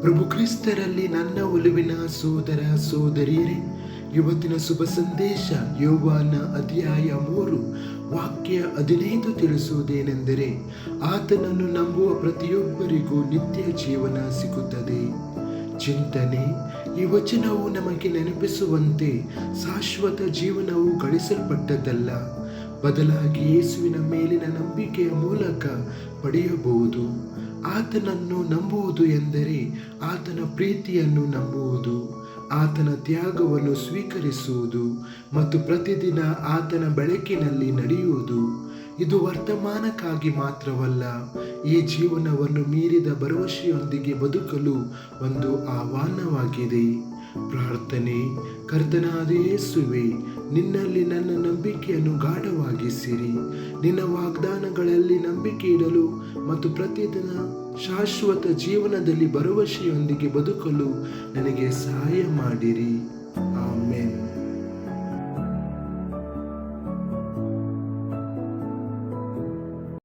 ಪ್ರಭು ಕ್ರಿಸ್ತರಲ್ಲಿ ನನ್ನ ಒಲುವಿನ ಸೋದರ ಸೋದರಿಯರೇ, ಇವತ್ತಿನ ಶುಭ ಸಂದೇಶ ಯೋವಾನ ಅಧ್ಯಾಯ 3 ವಾಕ್ಯ 15 ತಿಳಿಸುವುದೇನೆಂದರೆ, ಆತನನ್ನು ನಂಬುವ ಪ್ರತಿಯೊಬ್ಬರಿಗೂ ನಿತ್ಯ ಜೀವನ ಸಿಗುತ್ತದೆ. ಚಿಂತನೆ: ಈ ವಚನವು ನಮಗೆ ನೆನಪಿಸುವಂತೆ ಶಾಶ್ವತ ಜೀವನವು ಗಳಿಸಲ್ಪಟ್ಟದ್ದಲ್ಲ, ಬದಲಾಗಿ ಯೇಸುವಿನ ಮೇಲಿನ ನಂಬಿಕೆಯ ಮೂಲಕ ಪಡೆಯಬಹುದು. ಆತನನ್ನು ನಂಬುವುದು ಎಂದರೆ ಆತನ ಪ್ರೀತಿಯನ್ನು ನಂಬುವುದು, ಆತನ ತ್ಯಾಗವನ್ನು ಸ್ವೀಕರಿಸುವುದು ಮತ್ತು ಪ್ರತಿದಿನ ಆತನ ಬೆಳಕಿನಲ್ಲಿ ನಡೆಯುವುದು. ಇದು ವರ್ತಮಾನಕ್ಕಾಗಿ ಮಾತ್ರವಲ್ಲ, ಈ ಜೀವನವನ್ನು ಮೀರಿದ ಭರವಸೆಯೊಂದಿಗೆ ಬದುಕಲು ಒಂದು ಆಹ್ವಾನವಾಗಿದೆ. ಪ್ರಾರ್ಥನೆ: ಕರ್ತನಾದ ಯೇಸುವೇ, ನಿನ್ನಲ್ಲಿ ನನ್ನ ನಂಬಿಕೆಯನ್ನು ಗಾಢವಾಗಿಸಿರಿ. ನಿನ್ನ ವಾಗ್ದಾನಗಳಲ್ಲಿ ನಂಬಿಕೆ ಇಡಲು ಮತ್ತು ಪ್ರತಿದಿನ ಶಾಶ್ವತ ಜೀವನದಲ್ಲಿ ಭರವಸೆಯೊಂದಿಗೆ ಬದುಕಲು ನನಗೆ ಸಹಾಯ ಮಾಡಿರಿ. ಆಮೆನ್.